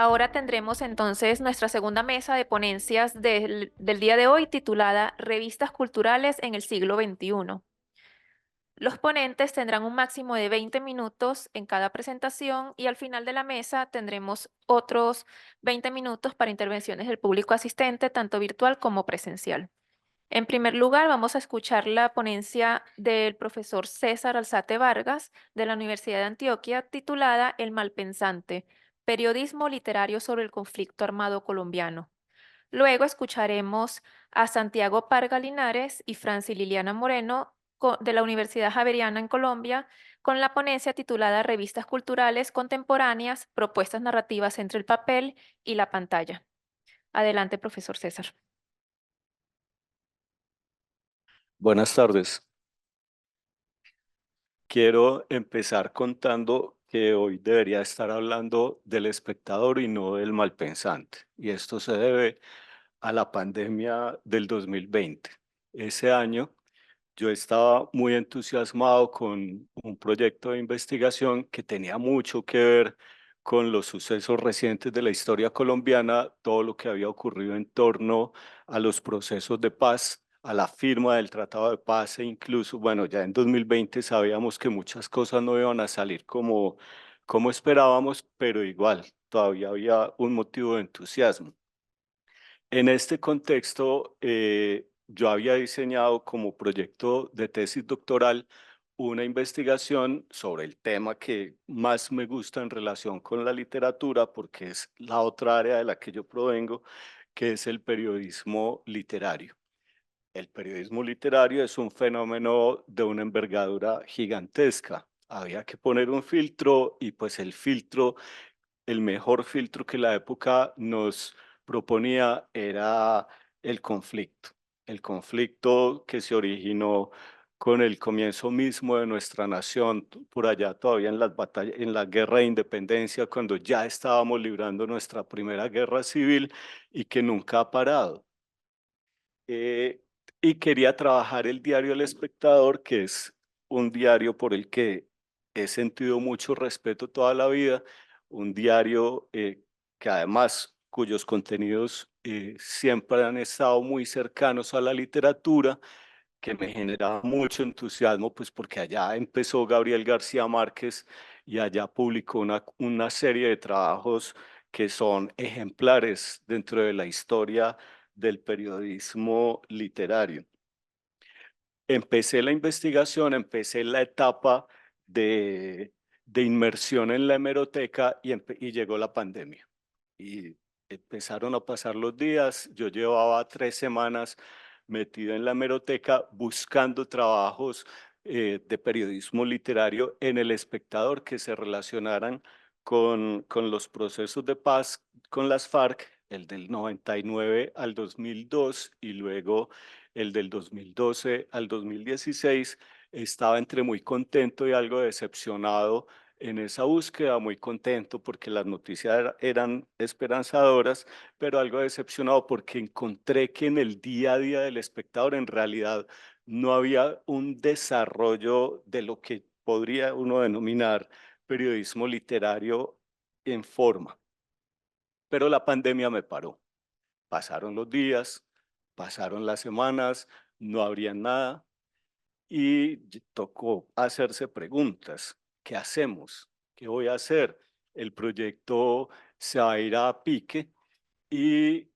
Ahora tendremos entonces nuestra segunda mesa de ponencias del día de hoy titulada Revistas culturales en el siglo XXI. Los ponentes tendrán un máximo de 20 minutos en cada presentación y al final de la mesa tendremos otros 20 minutos para intervenciones del público asistente, tanto virtual como presencial. En primer lugar, vamos a escuchar la ponencia del profesor César Alzate Vargas de la Universidad de Antioquia titulada El Malpensante, periodismo literario sobre el conflicto armado colombiano. Luego escucharemos a Santiago Parga Linares y Franci Liliana Moreno de la Universidad Javeriana en Colombia con la ponencia titulada Revistas culturales contemporáneas, propuestas narrativas entre el papel y la pantalla. Adelante, profesor César. Buenas tardes. Quiero empezar contando que hoy debería estar hablando del espectador y no del malpensante. Y esto se debe a la pandemia del 2020. Ese año yo estaba muy entusiasmado con un proyecto de investigación que tenía mucho que ver con los sucesos recientes de la historia colombiana, todo lo que había ocurrido en torno a los procesos de paz, a la firma del Tratado de Paz e incluso, bueno, ya en 2020 sabíamos que muchas cosas no iban a salir como esperábamos, pero igual todavía había un motivo de entusiasmo. En este contexto, yo había diseñado como proyecto de tesis doctoral una investigación sobre el tema que más me gusta en relación con la literatura, porque es la otra área de la que yo provengo, que es el periodismo literario. El periodismo literario es un fenómeno de una envergadura gigantesca. Había que poner un filtro y pues el mejor filtro que la época nos proponía era el conflicto que se originó con el comienzo mismo de nuestra nación, por allá todavía en las batallas, en la guerra de independencia, cuando ya estábamos librando nuestra primera guerra civil y que nunca ha parado. Eh, y quería trabajar el diario El Espectador, que es un diario por el que he sentido mucho respeto toda la vida, un diario que además cuyos contenidos siempre han estado muy cercanos a la literatura, que me generaba mucho entusiasmo, pues porque allá empezó Gabriel García Márquez y allá publicó una serie de trabajos que son ejemplares dentro de la historia del periodismo literario. Empecé la investigación, empecé la etapa de, de inmersión en la hemeroteca y llegó la pandemia. Y empezaron a pasar los días, yo llevaba 3 semanas metido en la hemeroteca buscando trabajos de periodismo literario en El Espectador que se relacionaran con los procesos de paz con las FARC, el del 99 al 2002 y luego el del 2012 al 2016. Estaba entre muy contento y algo decepcionado en esa búsqueda, muy contento porque las noticias eran esperanzadoras, pero algo decepcionado porque encontré que en el día a día del espectador en realidad no había un desarrollo de lo que podría uno denominar periodismo literario en forma. Pero la pandemia me paró. Pasaron los días, pasaron las semanas, no habría nada y tocó hacerse preguntas. ¿Qué hacemos? ¿Qué voy a hacer? El proyecto se va a ir a pique y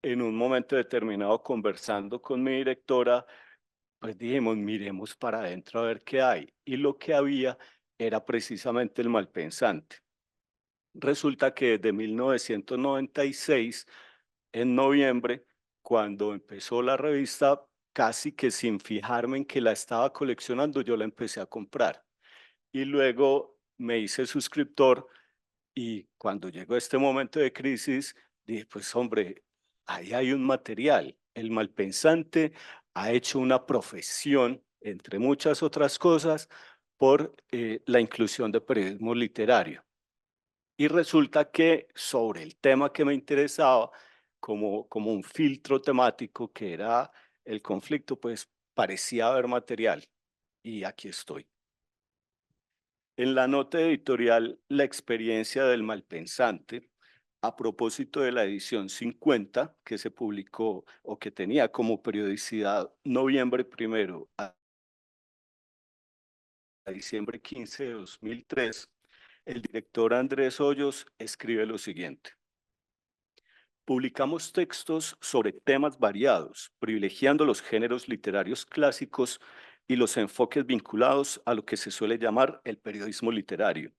en un momento determinado conversando con mi directora, pues dijimos, miremos para adentro a ver qué hay. Y lo que había era precisamente el malpensante. Resulta que desde 1996, en noviembre, cuando empezó la revista, casi que sin fijarme en que la estaba coleccionando, yo la empecé a comprar. Y luego me hice suscriptor y cuando llegó este momento de crisis, dije, pues hombre, ahí hay un material. El malpensante ha hecho una profesión, entre muchas otras cosas, por la inclusión de periodismo literario. Y resulta que sobre el tema que me interesaba, como un filtro temático que era el conflicto, pues parecía haber material. Y aquí estoy. En la nota editorial La experiencia del malpensante, a propósito de la edición 50 que se publicó o que tenía como periodicidad noviembre 1 a diciembre 15 de 2003, el director Andrés Hoyos escribe lo siguiente. Publicamos textos sobre temas variados, privilegiando los géneros literarios clásicos y los enfoques vinculados a lo que se suele llamar el periodismo literario.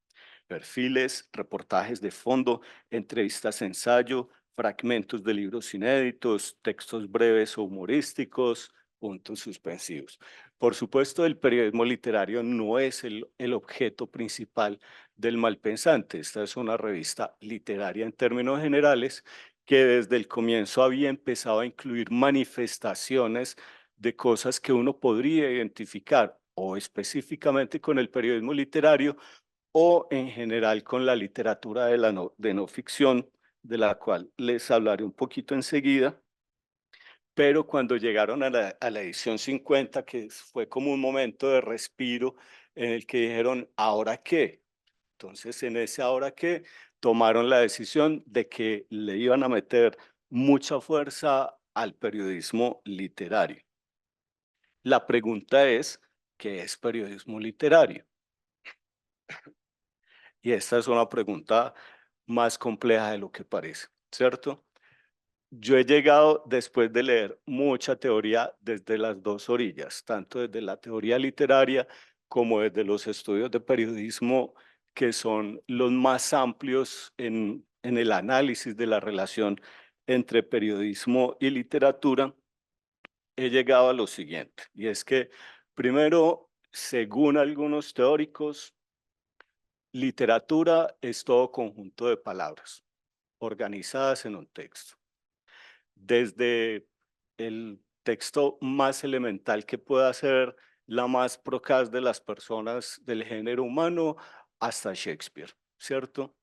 Perfiles, reportajes de fondo, entrevistas ensayo, fragmentos de libros inéditos, textos breves o humorísticos, puntos suspensivos. Por supuesto, el periodismo literario no es el objeto principal del Malpensante. Esta es una revista literaria en términos generales que desde el comienzo había empezado a incluir manifestaciones de cosas que uno podría identificar o específicamente con el periodismo literario o en general con la literatura de no ficción, de la cual les hablaré un poquito enseguida. Pero cuando llegaron a la edición 50, que fue como un momento de respiro en el que dijeron, ¿ahora qué? Entonces, en ese ahora qué, tomaron la decisión de que le iban a meter mucha fuerza al periodismo literario. La pregunta es, ¿qué es periodismo literario? Y esta es una pregunta más compleja de lo que parece, ¿cierto? Yo he llegado después de leer mucha teoría desde las dos orillas, tanto desde la teoría literaria como desde los estudios de periodismo, que son los más amplios en el análisis de la relación entre periodismo y literatura. He llegado a lo siguiente, y es que primero, según algunos teóricos, literatura es todo conjunto de palabras organizadas en un texto. Desde el texto más elemental que pueda ser la más procaz de las personas del género humano hasta Shakespeare, ¿cierto?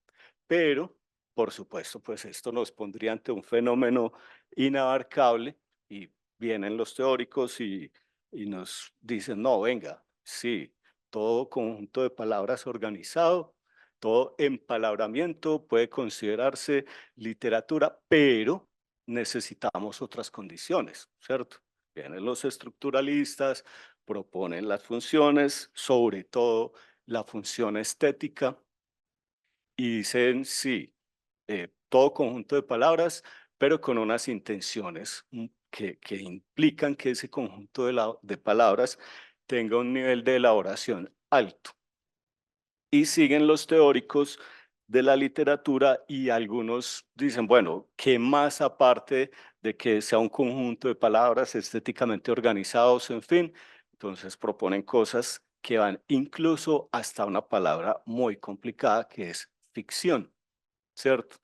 Pero, por supuesto, pues esto nos pondría ante un fenómeno inabarcable y vienen los teóricos y nos dicen, no, venga, sí, todo conjunto de palabras organizado, todo empalabramiento puede considerarse literatura, pero necesitamos otras condiciones, ¿cierto? Vienen los estructuralistas, proponen las funciones, sobre todo la función estética, y dicen, sí, todo conjunto de palabras, pero con unas intenciones que implican que ese conjunto de palabras tenga un nivel de elaboración alto. Y siguen los teóricos de la literatura y algunos dicen, bueno, ¿qué más aparte de que sea un conjunto de palabras estéticamente organizados, en fin? Entonces proponen cosas que van incluso hasta una palabra muy complicada que es ficción, ¿cierto?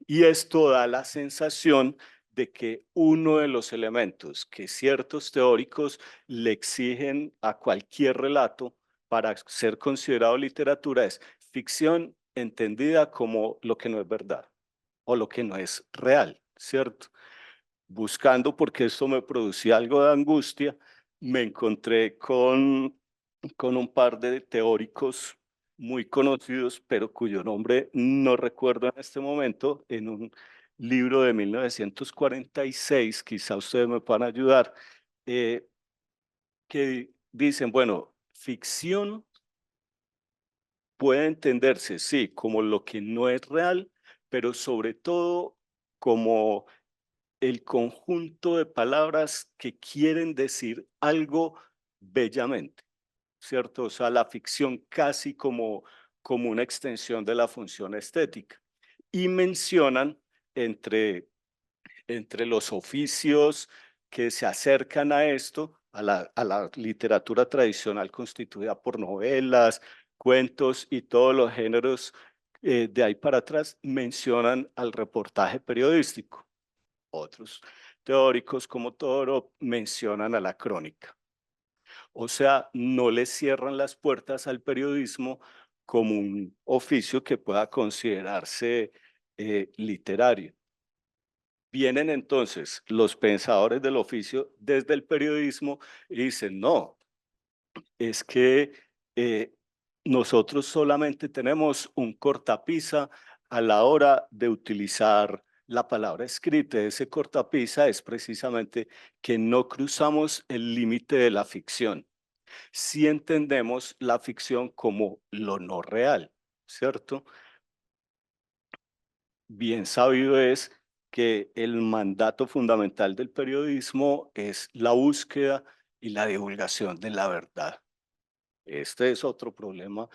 Y esto da la sensación de que uno de los elementos que ciertos teóricos le exigen a cualquier relato para ser considerado literatura es ficción entendida como lo que no es verdad o lo que no es real, ¿cierto? Buscando, porque esto me producía algo de angustia, me encontré con un par de teóricos muy conocidos, pero cuyo nombre no recuerdo en este momento, en un libro de 1946, quizá ustedes me puedan ayudar, eh, que dicen, bueno, ficción puede entenderse, sí, como lo que no es real, pero sobre todo como el conjunto de palabras que quieren decir algo bellamente, ¿cierto? O sea, la ficción casi como una extensión de la función estética. Y mencionan entre, entre los oficios que se acercan a esto, a la literatura tradicional constituida por novelas, cuentos y todos los géneros de ahí para atrás, mencionan al reportaje periodístico. Otros teóricos como Toro mencionan a la crónica. O sea, no le cierran las puertas al periodismo como un oficio que pueda considerarse literario. Vienen entonces los pensadores del oficio desde el periodismo y dicen, no, es que nosotros solamente tenemos un cortapisa a la hora de utilizar la palabra escrita, ese cortapisa, es precisamente que no cruzamos el límite de la ficción. Si entendemos la ficción como lo no real, ¿cierto? Bien sabido es que el mandato fundamental del periodismo es la búsqueda y la divulgación de la verdad. Este es otro problema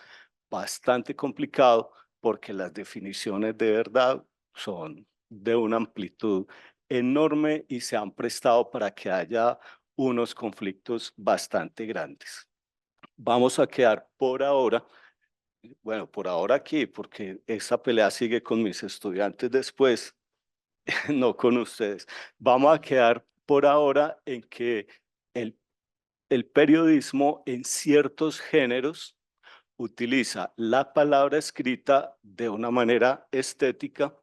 bastante complicado porque las definiciones de verdad son de una amplitud enorme y se han prestado para que haya unos conflictos bastante grandes. Vamos a quedar por ahora, bueno, por ahora aquí, porque esta pelea sigue con mis estudiantes después, no con ustedes. Vamos a quedar por ahora en que el, el periodismo en ciertos géneros utiliza la palabra escrita de una manera estética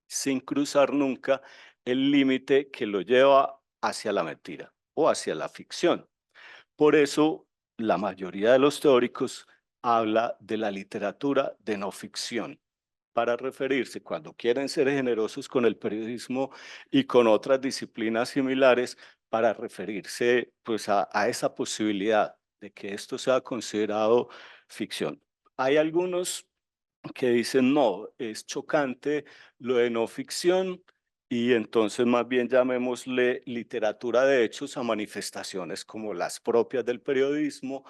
sin cruzar nunca el límite que lo lleva hacia la mentira o hacia la ficción. Por eso, la mayoría de los teóricos habla de la literatura de no ficción para referirse, cuando quieren ser generosos con el periodismo y con otras disciplinas similares, para referirse pues a esa posibilidad de que esto sea considerado ficción. Hay algunos que dicen, no, es chocante lo de no ficción y entonces más bien llamémosle literatura de hechos a manifestaciones como las propias del periodismo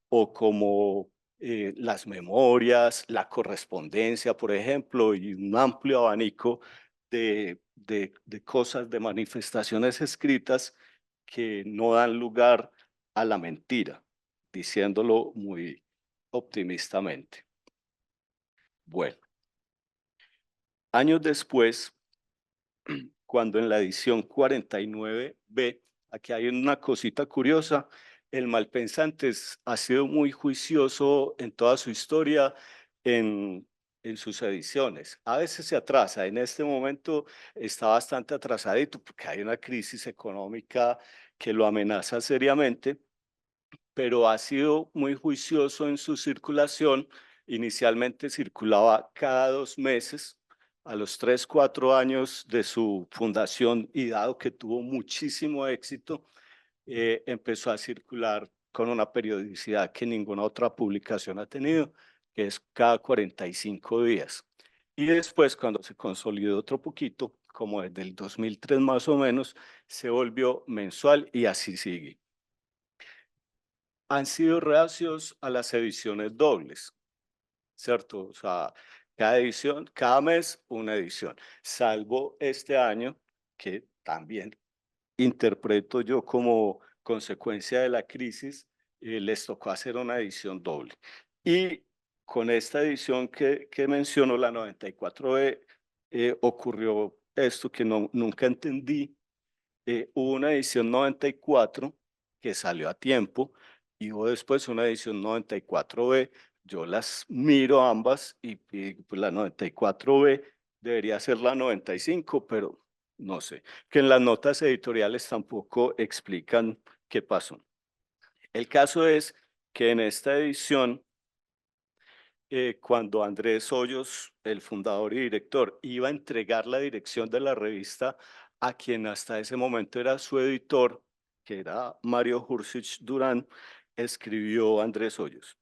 o como las memorias, la correspondencia, por ejemplo, y un amplio abanico de cosas, de manifestaciones escritas que no dan lugar a la mentira, diciéndolo muy optimistamente. Bueno, años después, cuando en la edición 49B, aquí hay una cosita curiosa, el Malpensantes ha sido muy juicioso en toda su historia en sus ediciones. A veces se atrasa, en este momento está bastante atrasadito porque hay una crisis económica que lo amenaza seriamente, pero ha sido muy juicioso en su circulación. Inicialmente circulaba cada 2 meses. A los 3, 4 años de su fundación y dado que tuvo muchísimo éxito, empezó a circular con una periodicidad que ninguna otra publicación ha tenido, que es cada 45 días. Y después, cuando se consolidó otro poquito, como desde el 2003 más o menos, se volvió mensual y así sigue. Han sido reacios a las ediciones dobles, ¿cierto? O sea, cada edición, cada mes una edición, salvo este año, que también interpreto yo como consecuencia de la crisis, les tocó hacer una edición doble. Y con esta edición que menciono, la 94B, ocurrió esto que nunca entendí. Hubo una edición 94 que salió a tiempo y hubo después una edición 94B. Yo las miro ambas y pues la 94B debería ser la 95, pero no sé. Que en las notas editoriales tampoco explican qué pasó. El caso es que en esta edición, cuando Andrés Hoyos, el fundador y director, iba a entregar la dirección de la revista a quien hasta ese momento era su editor, que era Mario Jursic Durán, escribió Andrés Hoyos: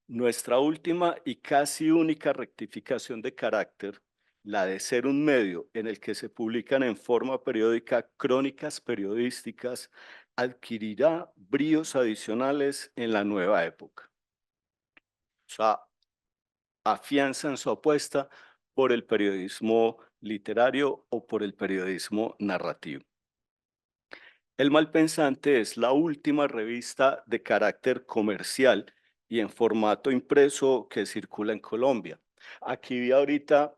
nuestra última y casi única rectificación de carácter, la de ser un medio en el que se publican en forma periódica crónicas periodísticas, adquirirá bríos adicionales en la nueva época. O sea, afianzan su apuesta por el periodismo literario o por el periodismo narrativo. El Malpensante es la última revista de carácter comercial y en formato impreso que circula en Colombia. Aquí vi ahorita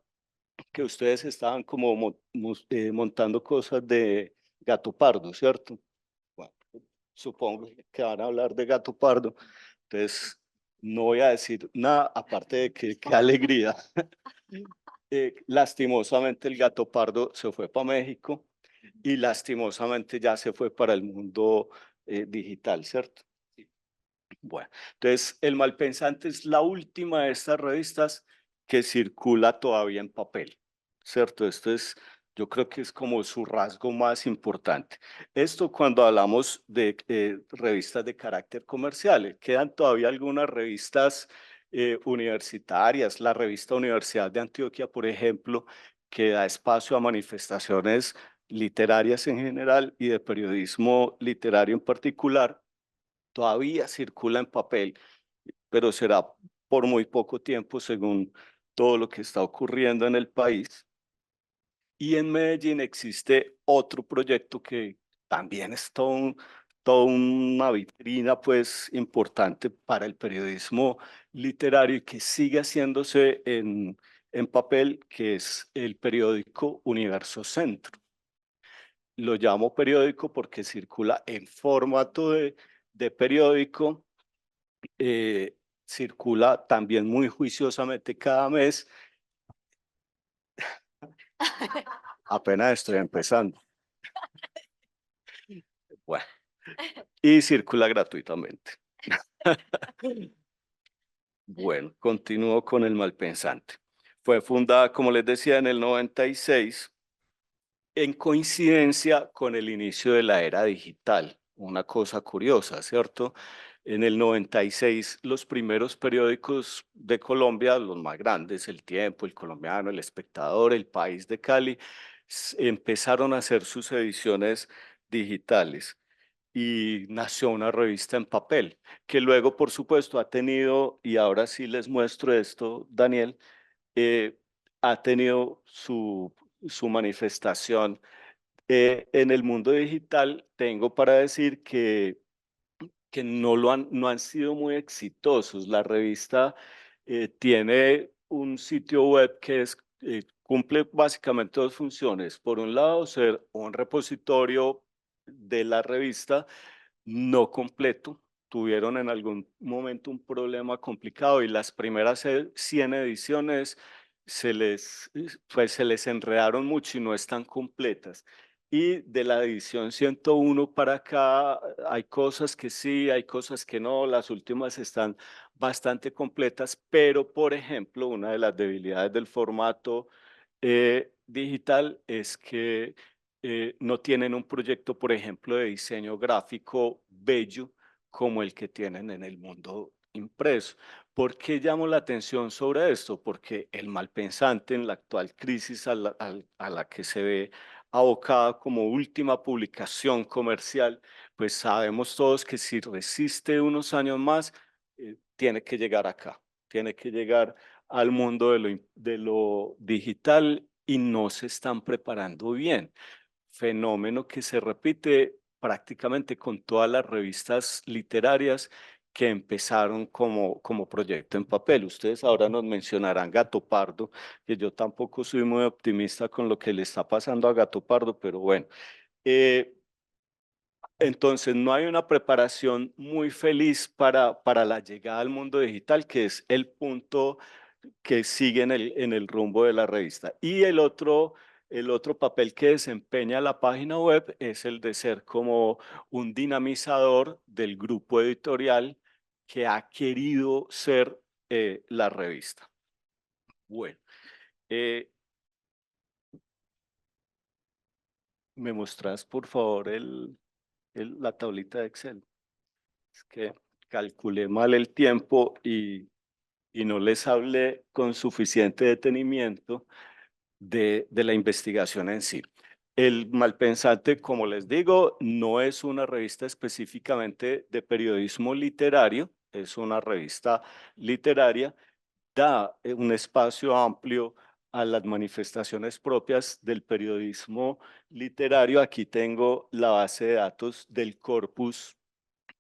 que ustedes estaban como montando cosas de Gato Pardo, ¿cierto? Bueno, supongo que van a hablar de Gato Pardo, entonces no voy a decir nada, aparte de que qué alegría. Lastimosamente el Gato Pardo se fue para México y lastimosamente ya se fue para el mundo digital, ¿cierto? Sí. Bueno, entonces El Malpensante es la última de estas revistas que circula todavía en papel, ¿cierto? Yo creo que es como su rasgo más importante. Esto cuando hablamos de revistas de carácter comercial. Quedan todavía algunas revistas universitarias, la revista Universidad de Antioquia, por ejemplo, que da espacio a manifestaciones literarias en general y de periodismo literario en particular, todavía circula en papel, pero será por muy poco tiempo según todo lo que está ocurriendo en el país. Y en Medellín existe otro proyecto que también es toda una vitrina pues importante para el periodismo literario y que sigue haciéndose en papel, que es el periódico Universo Centro. Lo llamo periódico porque circula en formato de periódico, eh, circula también muy juiciosamente cada mes. Apenas estoy empezando. Bueno, y circula gratuitamente. Bueno, continúo con el Malpensante. Fue fundada, como les decía, en el 96, en coincidencia con el inicio de la era digital. Una cosa curiosa, ¿cierto? En el 96, los primeros periódicos de Colombia, los más grandes, El Tiempo, El Colombiano, El Espectador, El País de Cali, empezaron a hacer sus ediciones digitales y nació una revista en papel, que luego, por supuesto, ha tenido, y ahora sí les muestro esto, Daniel, eh, ha tenido su manifestación en el mundo digital. Tengo para decir que no han sido muy exitosos. La revista tiene un sitio web que cumple básicamente dos funciones. Por un lado, ser un repositorio de la revista no completo. Tuvieron en algún momento un problema complicado y las primeras 100 ediciones se les enredaron mucho y no están completas. Y de la edición 101 para acá hay cosas que sí, hay cosas que no. Las últimas están bastante completas, pero por ejemplo, una de las debilidades del formato digital es que no tienen un proyecto, por ejemplo, de diseño gráfico bello como el que tienen en el mundo impreso. ¿Por qué llamo la atención sobre esto? Porque el Malpensante, en la actual crisis a la que se ve abocada como última publicación comercial, pues sabemos todos que si resiste unos años más, tiene que llegar acá, tiene que llegar al mundo de lo digital y no se están preparando bien. Fenómeno que se repite prácticamente con todas las revistas literarias que empezaron como proyecto en papel. Ustedes ahora nos mencionarán Gato Pardo, que yo tampoco soy muy optimista con lo que le está pasando a Gato Pardo, pero bueno. Eh, entonces, no hay una preparación muy feliz para la llegada al mundo digital, que es el punto que sigue en el rumbo de la revista. Y el otro papel que desempeña la página web es el de ser como un dinamizador del grupo editorial que ha querido ser la revista. Bueno, eh, ¿me mostrás por favor la tablita de Excel? Es que calculé mal el tiempo y no les hablé con suficiente detenimiento de la investigación en sí. El Malpensante, como les digo, no es una revista específicamente de periodismo literario, es una revista literaria, da un espacio amplio a las manifestaciones propias del periodismo literario. Aquí tengo la base de datos del corpus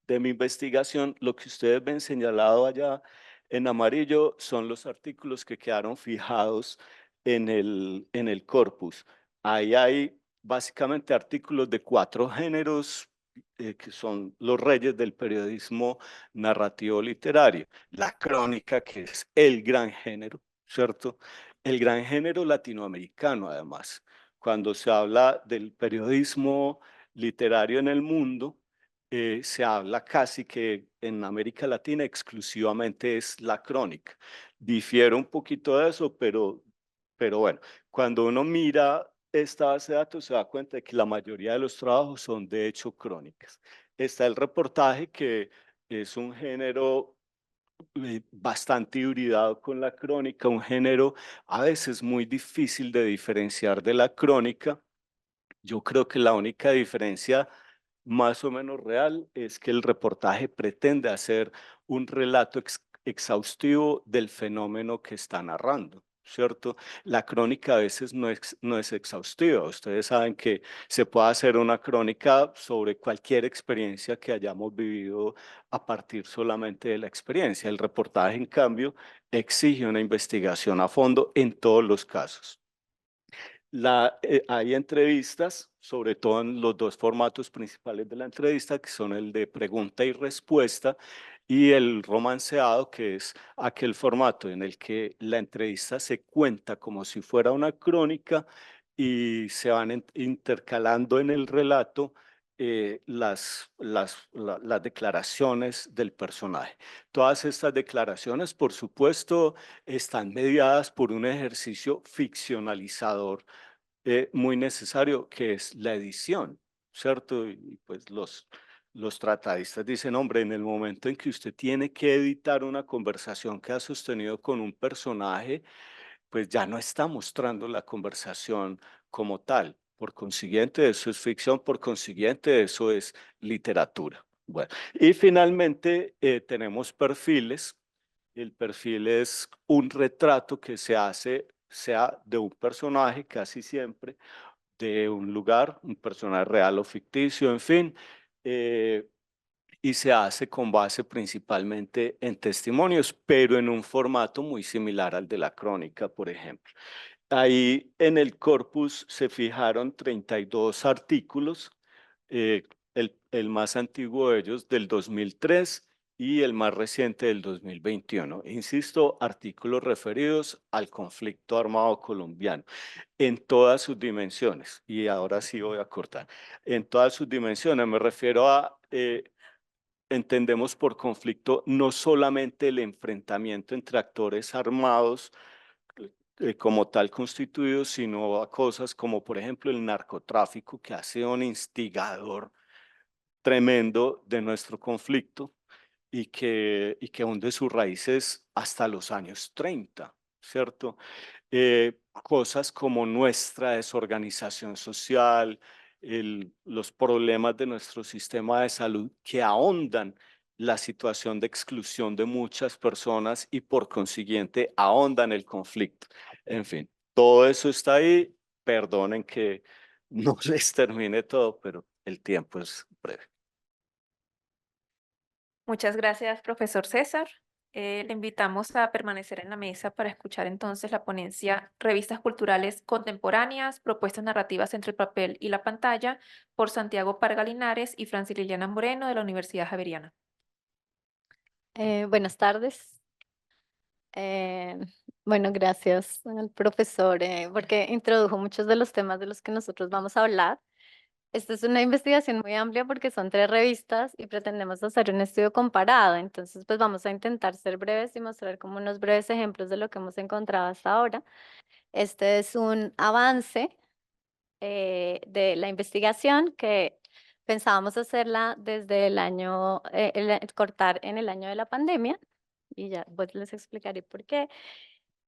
de mi investigación. Lo que ustedes ven señalado allá en amarillo son los artículos que quedaron fijados en el corpus. Ahí hay básicamente artículos de 4 géneros que son los reyes del periodismo narrativo literario. La crónica, que es el gran género, ¿cierto? El gran género latinoamericano, además. Cuando se habla del periodismo literario en el mundo, se habla casi que en América Latina exclusivamente es la crónica. Difiere un poquito de eso, pero bueno, cuando uno mira esta base de datos se da cuenta de que la mayoría de los trabajos son de hecho crónicas. Está el reportaje, que es un género bastante hibridado con la crónica, un género a veces muy difícil de diferenciar de la crónica. Yo creo que la única diferencia más o menos real es que el reportaje pretende hacer un relato exhaustivo del fenómeno que está narrando, ¿cierto? La crónica a veces no es exhaustiva. Ustedes saben que se puede hacer una crónica sobre cualquier experiencia que hayamos vivido a partir solamente de la experiencia. El reportaje, en cambio, exige una investigación a fondo en todos los casos. Hay entrevistas, sobre todo en los dos formatos principales de la entrevista, que son el de pregunta y respuesta y el romanceado, que es aquel formato en el que la entrevista se cuenta como si fuera una crónica y se van intercalando en el relato las declaraciones del personaje. Todas estas declaraciones, por supuesto, están mediadas por un ejercicio ficcionalizador muy necesario, que es la edición, ¿cierto? Y pues los tratadistas dicen, hombre, en el momento en que usted tiene que editar una conversación que ha sostenido con un personaje, pues ya no está mostrando la conversación como tal. Por consiguiente, eso es ficción, por consiguiente, eso es literatura. Bueno, y finalmente tenemos perfiles. El perfil es un retrato que se hace, sea de un personaje casi siempre, de un lugar, un personaje real o ficticio, en fin, eh, y se hace con base principalmente en testimonios, pero en un formato muy similar al de la crónica, por ejemplo. Ahí en el corpus se fijaron 32 artículos, eh, el más antiguo de ellos del 2003 y el más reciente del 2021. Insisto, artículos referidos al conflicto armado colombiano en todas sus dimensiones. Y ahora sí voy a cortar. En todas sus dimensiones me refiero a entendemos por conflicto no solamente el enfrentamiento entre actores armados como tal constituidos, sino a cosas como, por ejemplo, el narcotráfico, que ha sido un instigador tremendo de nuestro conflicto y que hunde sus raíces hasta los años 30, ¿cierto? Cosas como nuestra desorganización social, los problemas de nuestro sistema de salud que ahondan la situación de exclusión de muchas personas y por consiguiente ahondan el conflicto. En fin, todo eso está ahí. Perdonen que no les termine todo, pero el tiempo es breve. Muchas gracias, profesor César. Le invitamos a permanecer en la mesa para escuchar entonces la ponencia Revistas Culturales Contemporáneas, Propuestas Narrativas entre el Papel y la Pantalla por Santiago Parga Linares y Francis Liliana Moreno de la Universidad Javeriana. Buenas tardes. Eh, bueno, gracias al profesor porque introdujo muchos de los temas de los que nosotros vamos a hablar. Esta es una investigación muy amplia porque son 3 revistas y pretendemos hacer un estudio comparado. Entonces, pues vamos a intentar ser breves y mostrar como unos breves ejemplos de lo que hemos encontrado hasta ahora. Este es un avance de la investigación que pensábamos hacerla desde el año, cortar en el año de la pandemia, y ya pues les explicaré por qué,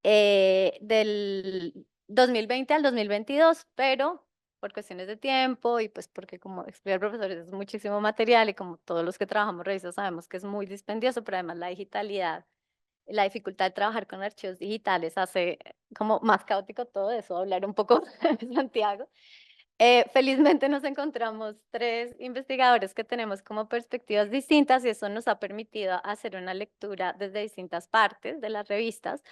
del 2020 al 2022, pero por cuestiones de tiempo y pues porque como explica el profesor es muchísimo material y como todos los que trabajamos revistas sabemos que es muy dispendioso, pero además la digitalidad, la dificultad de trabajar con archivos digitales hace como más caótico todo eso, hablar un poco de Santiago. Felizmente nos encontramos 3 investigadores que tenemos como perspectivas distintas y eso nos ha permitido hacer una lectura desde distintas partes de las revistas.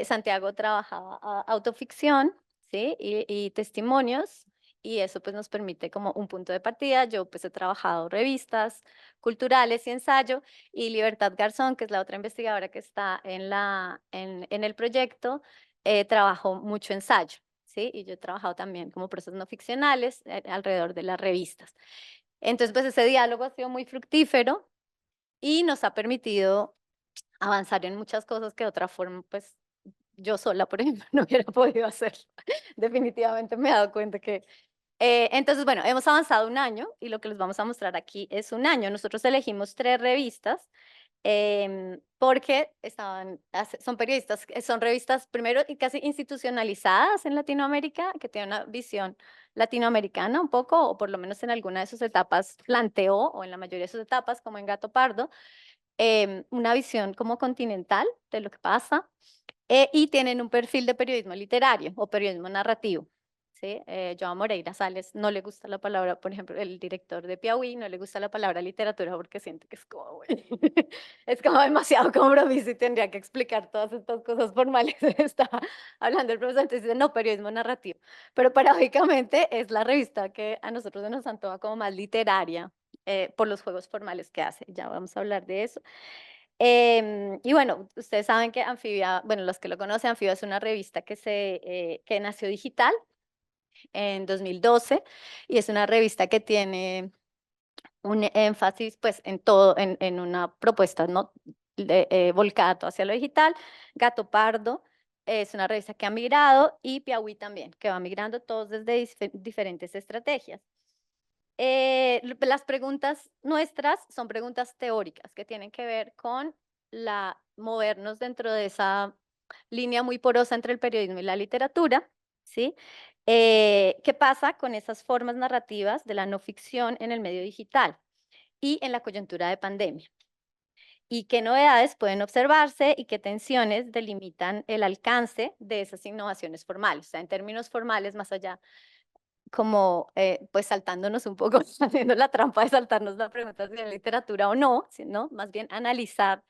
Santiago trabajaba autoficción, ¿sí? Y testimonios y eso pues nos permite como un punto de partida. Yo pues he trabajado revistas culturales y ensayo y Libertad Garzón, que es la otra investigadora que está en el proyecto, trabajó mucho ensayo. ¿Sí? Y yo he trabajado también como procesos no ficcionales alrededor de las revistas. Entonces, pues ese diálogo ha sido muy fructífero y nos ha permitido avanzar en muchas cosas que de otra forma, pues yo sola, por ejemplo, no hubiera podido hacer. Definitivamente me he dado cuenta que... entonces, bueno, hemos avanzado un año y lo que les vamos a mostrar aquí es un año. Nosotros elegimos 3 revistas porque son periodistas, son revistas primero y casi institucionalizadas en Latinoamérica, que tienen una visión latinoamericana un poco, o por lo menos en alguna de sus etapas planteó, o en la mayoría de sus etapas, como en Gato Pardo, una visión como continental de lo que pasa, y tienen un perfil de periodismo literario o periodismo narrativo. ¿Sí? Joan Moreira Sales no le gusta la palabra, por ejemplo, el director de Piauí no le gusta la palabra literatura porque siente que es como, es como demasiado compromiso y tendría que explicar todas estas cosas formales. Está hablando el profesor, entonces dice, no, periodismo narrativo. Pero paradójicamente es la revista que a nosotros nos antoja como más literaria por los juegos formales que hace. Ya vamos a hablar de eso. Y bueno, ustedes saben que Anfibia, bueno, los que lo conocen, Anfibia es una revista que nació digital en 2012 y es una revista que tiene un énfasis pues en todo, en una propuesta, ¿no? Volcada hacia lo digital. Gato Pardo es una revista que ha migrado y Piauí también, que va migrando todos desde diferentes estrategias. Las preguntas nuestras son preguntas teóricas que tienen que ver con movernos dentro de esa línea muy porosa entre el periodismo y la literatura, ¿sí? ¿Qué pasa con esas formas narrativas de la no ficción en el medio digital y en la coyuntura de pandemia? ¿Y qué novedades pueden observarse y qué tensiones delimitan el alcance de esas innovaciones formales? O sea, en términos formales, más allá como pues saltándonos un poco, haciendo la trampa de saltarnos la pregunta si es literatura o no, ¿no? Más bien analizar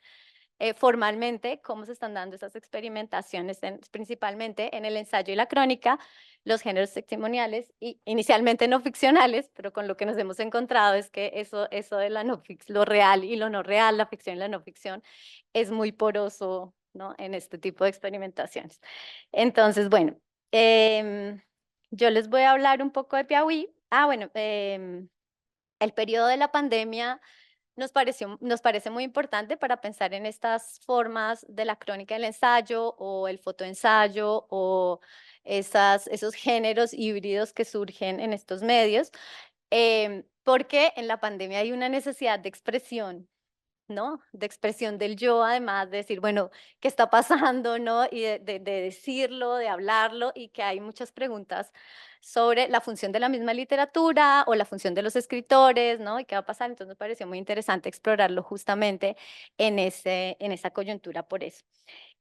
formalmente cómo se están dando esas experimentaciones, principalmente en el ensayo y la crónica, los géneros testimoniales y inicialmente no ficcionales, pero con lo que nos hemos encontrado es que eso de la no ficción, lo real y lo no real, la ficción y la no ficción, es muy poroso, ¿no? En este tipo de experimentaciones. Entonces, bueno, yo les voy a hablar un poco de Piauí. Bueno, el periodo de la pandemia nos parece muy importante para pensar en estas formas de la crónica del ensayo o el fotoensayo o esos géneros híbridos que surgen en estos medios, porque en la pandemia hay una necesidad de expresión, ¿no? De expresión del yo, además de decir, bueno, ¿qué está pasando, no? Y de decirlo, de hablarlo, y que hay muchas preguntas sobre la función de la misma literatura o la función de los escritores, ¿no? Y qué va a pasar. Entonces me pareció muy interesante explorarlo justamente en esa coyuntura por eso.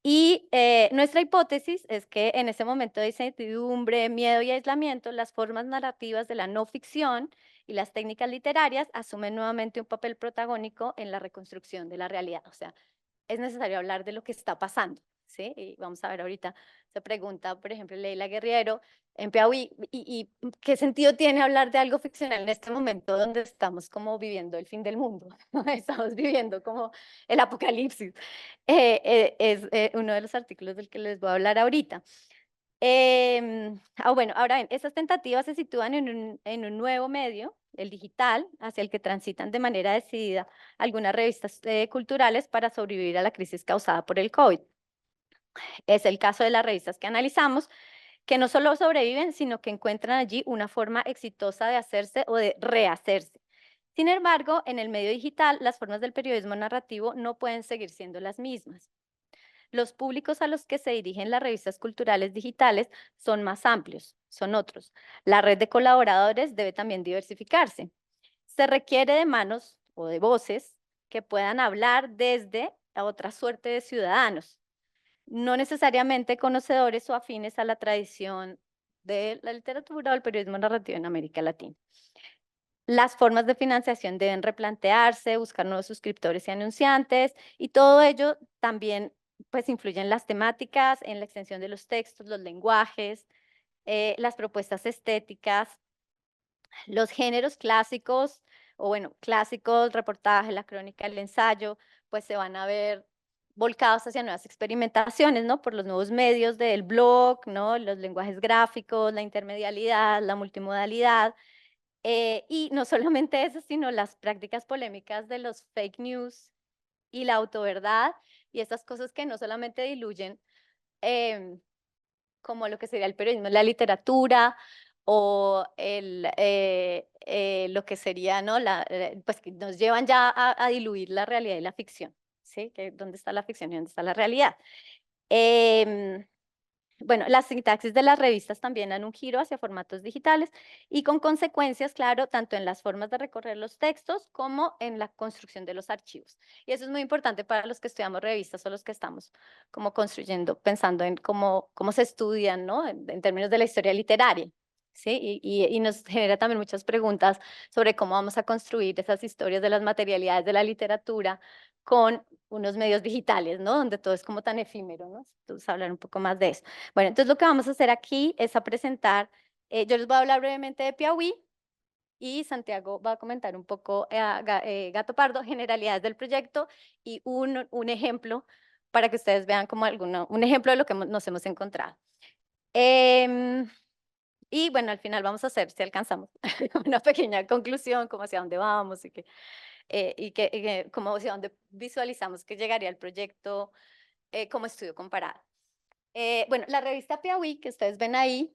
Y nuestra hipótesis es que en ese momento de incertidumbre, miedo y aislamiento, las formas narrativas de la no ficción y las técnicas literarias asumen nuevamente un papel protagónico en la reconstrucción de la realidad. O sea, es necesario hablar de lo que está pasando, ¿sí? Y vamos a ver ahorita, se pregunta, por ejemplo, Leila Guerriero, en Piauí, ¿y qué sentido tiene hablar de algo ficcional en este momento donde estamos como viviendo el fin del mundo? Estamos viviendo como el apocalipsis. Es uno de los artículos del que les voy a hablar ahorita. Bueno, ahora bien, esas tentativas se sitúan en un nuevo medio, el digital, hacia el que transitan de manera decidida algunas revistas culturales para sobrevivir a la crisis causada por el COVID. Es el caso de las revistas que analizamos, que no solo sobreviven, sino que encuentran allí una forma exitosa de hacerse o de rehacerse. Sin embargo, en el medio digital, las formas del periodismo narrativo no pueden seguir siendo las mismas. Los públicos a los que se dirigen las revistas culturales digitales son más amplios, son otros. La red de colaboradores debe también diversificarse. Se requiere de manos o de voces que puedan hablar desde a otra suerte de ciudadanos, no necesariamente conocedores o afines a la tradición de la literatura o el periodismo narrativo en América Latina. Las formas de financiación deben replantearse, buscar nuevos suscriptores y anunciantes, y todo ello también pues influye en las temáticas, en la extensión de los textos, los lenguajes, las propuestas estéticas, los géneros clásicos, o bueno, clásicos, reportaje, la crónica, el ensayo, pues se van a ver volcados hacia nuevas experimentaciones, ¿no? Por los nuevos medios del blog, ¿no? Los lenguajes gráficos, la intermedialidad, la multimodalidad, Y no solamente eso, sino las prácticas polémicas de los fake news y la autoverdad y estas cosas que no solamente diluyen em, como lo que sería el periodismo, la literatura o lo que sería, ¿no? Pues que nos llevan ya a diluir la realidad y la ficción, ¿sí? Que dónde está la ficción y dónde está la realidad. Em, bueno, las sintaxis de las revistas también dan un giro hacia formatos digitales y con consecuencias, claro, tanto en las formas de recorrer los textos como en la construcción de los archivos. Y eso es muy importante para los que estudiamos revistas o los que estamos como construyendo, pensando en cómo se estudian, ¿no? En términos de la historia literaria. ¿Sí? Y nos genera también muchas preguntas sobre cómo vamos a construir esas historias de las materialidades de la literatura con unos medios digitales, ¿no? Donde todo es como tan efímero, ¿no? Entonces, hablar un poco más de eso. Bueno, entonces lo que vamos a hacer aquí es a presentar, yo les voy a hablar brevemente de Piauí y Santiago va a comentar un poco Gato Pardo, generalidades del proyecto y un ejemplo para que ustedes vean como un ejemplo de lo que nos hemos encontrado. Em, y bueno, al final vamos a hacer, si alcanzamos, una pequeña conclusión, como hacia dónde vamos como hacia dónde visualizamos que llegaría el proyecto como estudio comparado. Bueno, la revista Piauí, que ustedes ven ahí,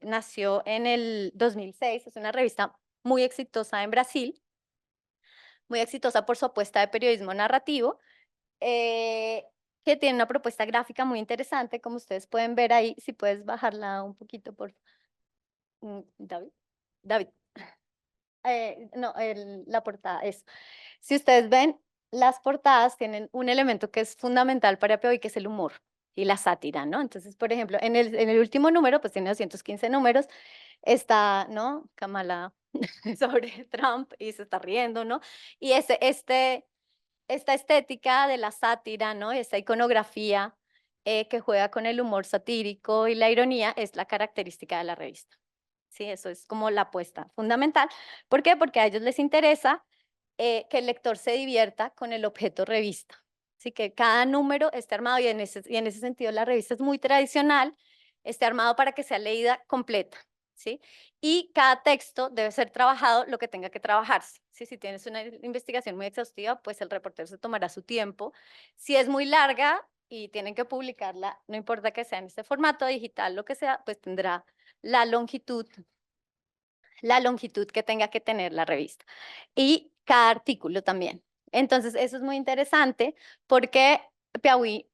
nació en el 2006, es una revista muy exitosa en Brasil, muy exitosa por su apuesta de periodismo narrativo, eh, que tiene una propuesta gráfica muy interesante, como ustedes pueden ver ahí, si puedes bajarla un poquito, por David. David. No, la portada, es. Si ustedes ven, las portadas tienen un elemento que es fundamental para Piauí, que es el humor y la sátira, ¿no? Entonces, por ejemplo, en el último número, pues tiene 215 números, está, ¿no? Kamala sobre Trump y se está riendo, ¿no? Y esta estética de la sátira, ¿no? Esta iconografía que juega con el humor satírico y la ironía es la característica de la revista. Sí, eso es como la apuesta fundamental. ¿Por qué? Porque a ellos les interesa que el lector se divierta con el objeto revista. Así que cada número esté armado y en ese sentido la revista es muy tradicional, esté armado para que sea leída completa. ¿Sí? Y cada texto debe ser trabajado lo que tenga que trabajarse. ¿Sí? Si tienes una investigación muy exhaustiva, pues el reportero se tomará su tiempo. Si es muy larga y tienen que publicarla, no importa que sea en este formato digital, lo que sea, pues tendrá la longitud que tenga que tener la revista. Y cada artículo también. Entonces, eso es muy interesante porque Piauí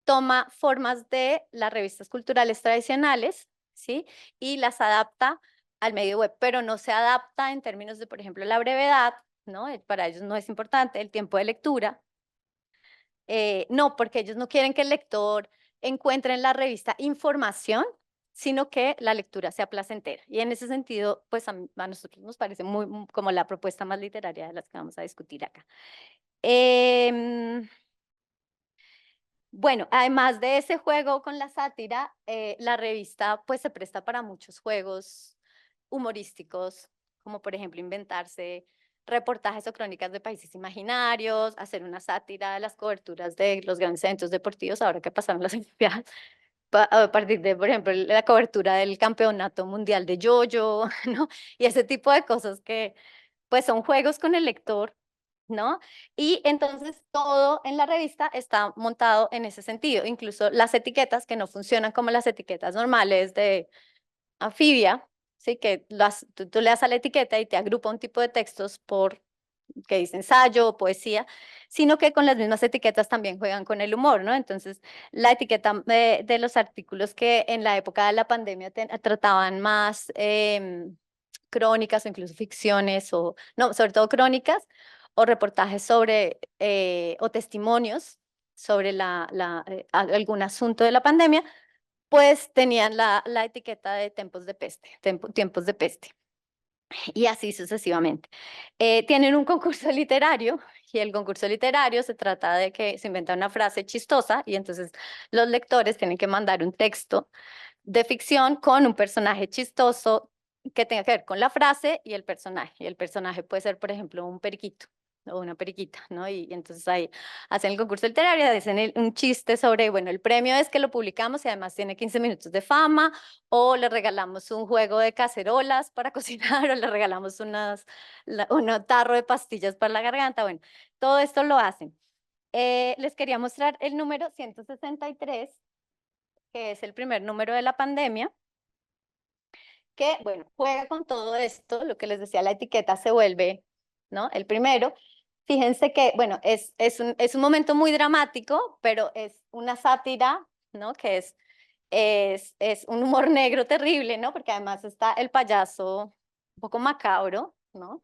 toma formas de las revistas culturales tradicionales, ¿sí? Y las adapta al medio web, pero no se adapta en términos de, por ejemplo, la brevedad, ¿no? Para ellos no es importante el tiempo de lectura. No, porque ellos no quieren que el lector encuentre en la revista información, sino que la lectura sea placentera. Y en ese sentido, pues a nosotros nos parece como la propuesta más literaria de las que vamos a discutir acá. Bueno, además de ese juego con la sátira, la revista pues se presta para muchos juegos humorísticos, como por ejemplo inventarse reportajes o crónicas de países imaginarios, hacer una sátira de las coberturas de los grandes eventos deportivos, ahora que pasaron las Olimpiadas, a partir de, por ejemplo, la cobertura del campeonato mundial de yo-yo, ¿no? Y ese tipo de cosas que pues son juegos con el lector, ¿no? Y entonces todo en la revista está montado en ese sentido, incluso las etiquetas que no funcionan como las etiquetas normales de Anfibia, ¿sí? Que tú le das a la etiqueta y te agrupa un tipo de textos que dice ensayo o poesía, sino que con las mismas etiquetas también juegan con el humor, ¿no? Entonces, la etiqueta de los artículos que en la época de la pandemia trataban más crónicas o incluso ficciones, no, sobre todo crónicas o reportajes o testimonios sobre algún asunto de la pandemia, pues tenían la etiqueta de tiempos de peste, tiempos de peste, y así sucesivamente. Tienen un concurso literario, y el concurso literario se trata de que se inventa una frase chistosa, y entonces los lectores tienen que mandar un texto de ficción con un personaje chistoso que tenga que ver con la frase y el personaje. Y el personaje puede ser, por ejemplo, un periquito, o una periquita, ¿no? Y entonces ahí hacen el concurso literario, hacen un chiste sobre, bueno, el premio es que lo publicamos y además tiene 15 minutos de fama, o le regalamos un juego de cacerolas para cocinar, o le regalamos un tarro de pastillas para la garganta, bueno, todo esto lo hacen. Les quería mostrar el número 163, que es el primer número de la pandemia, que, bueno, juega con todo esto, lo que les decía, la etiqueta se vuelve, ¿no? El primero. Fíjense que, bueno, es un momento muy dramático, pero es una sátira, ¿no? Que es un humor negro terrible, ¿no? Porque además está el payaso un poco macabro, ¿no?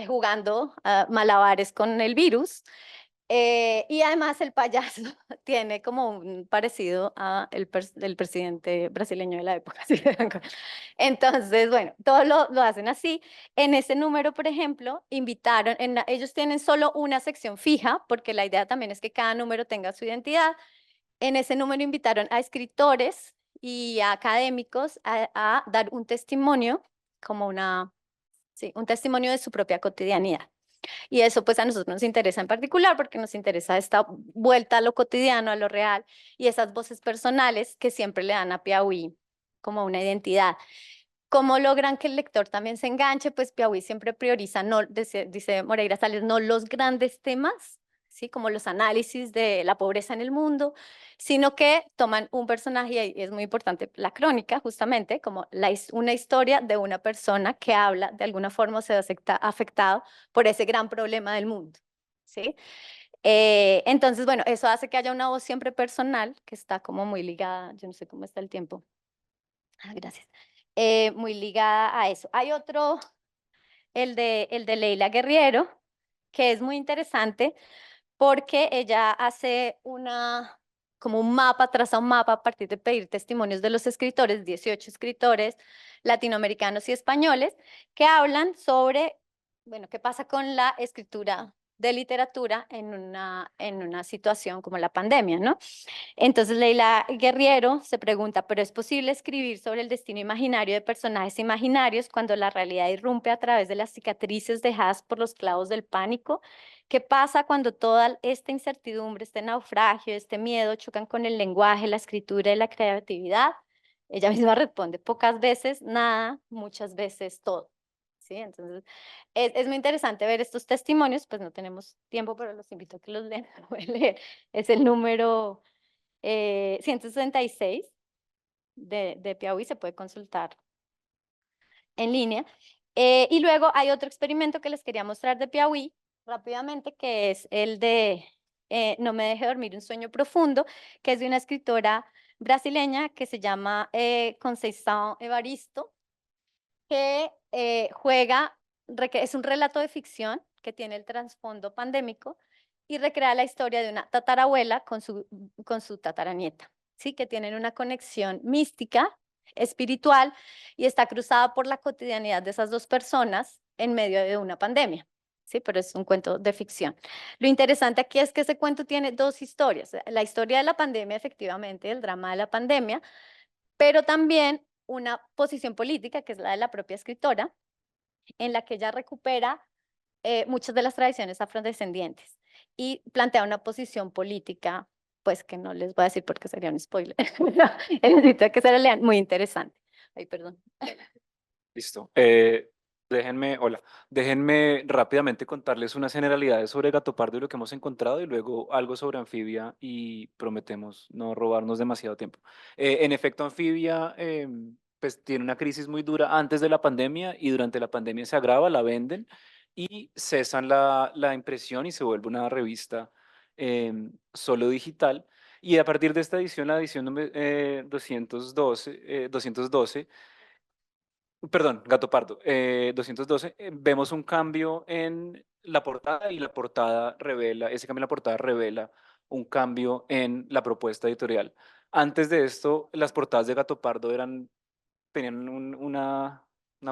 Jugando malabares con el virus. Y además el payaso tiene como un parecido a el presidente brasileño de la época. ¿Sí se dan cuenta? Entonces, bueno, todo lo hacen así. En ese número, por ejemplo, invitaron, ellos tienen solo una sección fija, porque la idea también es que cada número tenga su identidad. En ese número invitaron a escritores y a académicos a dar un testimonio, como un testimonio de su propia cotidianidad. Y eso pues a nosotros nos interesa en particular porque nos interesa esta vuelta a lo cotidiano, a lo real, y esas voces personales que siempre le dan a Piauí como una identidad. ¿Cómo logran que el lector también se enganche? Pues Piauí siempre prioriza, no, dice Moreira Salles, no los grandes temas, ¿sí? Como los análisis de la pobreza en el mundo, sino que toman un personaje, y es muy importante la crónica, justamente, como una historia de una persona que habla, de alguna forma se ve afectado por ese gran problema del mundo, ¿sí? Entonces, bueno, eso hace que haya una voz siempre personal, que está como muy ligada, yo no sé cómo está el tiempo. Gracias. Muy ligada a eso. Hay otro, el de Leila Guerriero, que es muy interesante porque ella hace como un mapa, traza un mapa a partir de pedir testimonios de los escritores, 18 escritores latinoamericanos y españoles, que hablan sobre, bueno, qué pasa con la escritura de literatura en una situación como la pandemia, ¿no? Entonces Leila Guerriero se pregunta, ¿pero es posible escribir sobre el destino imaginario de personajes imaginarios cuando la realidad irrumpe a través de las cicatrices dejadas por los clavos del pánico? ¿Qué pasa cuando toda esta incertidumbre, este naufragio, este miedo chocan con el lenguaje, la escritura y la creatividad? Ella misma responde, pocas veces nada, muchas veces todo. ¿Sí? Entonces, es muy interesante ver estos testimonios, pues no tenemos tiempo, pero los invito a que los lean. Voy a leer. Es el número 166 de Piauí, se puede consultar en línea. Y luego hay otro experimento que les quería mostrar de Piauí rápidamente, que es el de No me deje dormir un sueño profundo, que es de una escritora brasileña que se llama Conceição Evaristo, que es un relato de ficción que tiene el trasfondo pandémico y recrea la historia de una tatarabuela con su tataranieta, ¿sí? Que tienen una conexión mística, espiritual, y está cruzada por la cotidianidad de esas dos personas en medio de una pandemia. Sí, pero es un cuento de ficción. Lo interesante aquí es que ese cuento tiene dos historias. La historia de la pandemia, efectivamente, el drama de la pandemia, pero también una posición política, que es la de la propia escritora, en la que ella recupera muchas de las tradiciones afrodescendientes y plantea una posición política, pues que no les voy a decir porque sería un spoiler. Necesito que se la lean, muy interesante. Ay, perdón. Listo. Déjenme rápidamente contarles unas generalidades sobre Gato Pardo y lo que hemos encontrado y luego algo sobre Anfibia y prometemos no robarnos demasiado tiempo. En efecto, Anfibia pues tiene una crisis muy dura antes de la pandemia y durante la pandemia se agrava, la venden y cesan la impresión y se vuelve una revista solo digital. Y a partir de esta edición, la edición 212, perdón, Gato Pardo, 212, vemos un cambio en la portada y ese cambio en la portada revela un cambio en la propuesta editorial. Antes de esto, las portadas de Gato Pardo tenían una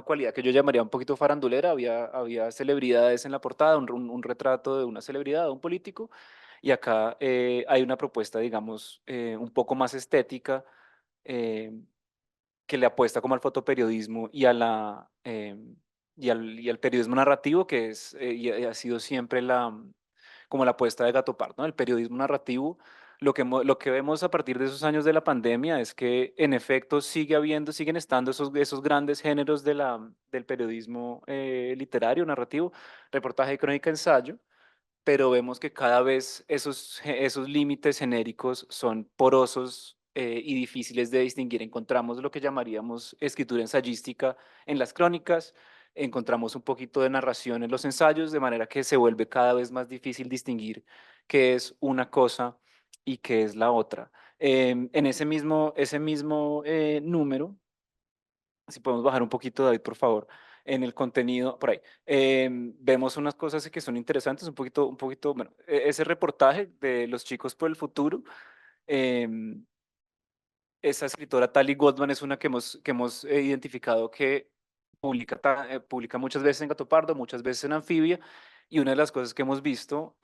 cualidad que yo llamaría un poquito farandulera, había celebridades en la portada, un retrato de una celebridad, de un político, y acá hay una propuesta, digamos, un poco más estética, eh, que le apuesta como al fotoperiodismo y a y al periodismo narrativo, que es, y ha sido siempre como la apuesta de Gato Pardo, ¿no? El periodismo narrativo, lo que vemos a partir de esos años de la pandemia es que en efecto siguen estando esos grandes géneros del periodismo literario, narrativo, reportaje, crónica, ensayo, pero vemos que cada vez esos límites genéricos son porosos y difíciles de distinguir. Encontramos lo que llamaríamos escritura ensayística en las crónicas, encontramos un poquito de narración en los ensayos, de manera que se vuelve cada vez más difícil distinguir qué es una cosa y qué es la otra. En ese mismo número, si podemos bajar un poquito, David, por favor, en el contenido, por ahí, vemos unas cosas que son interesantes, bueno, ese reportaje de Los chicos por el futuro, em, esa escritora Tali Goldman es una que hemos identificado que publica muchas veces en Gato Pardo, muchas veces en Anfibia, y una de las cosas que hemos visto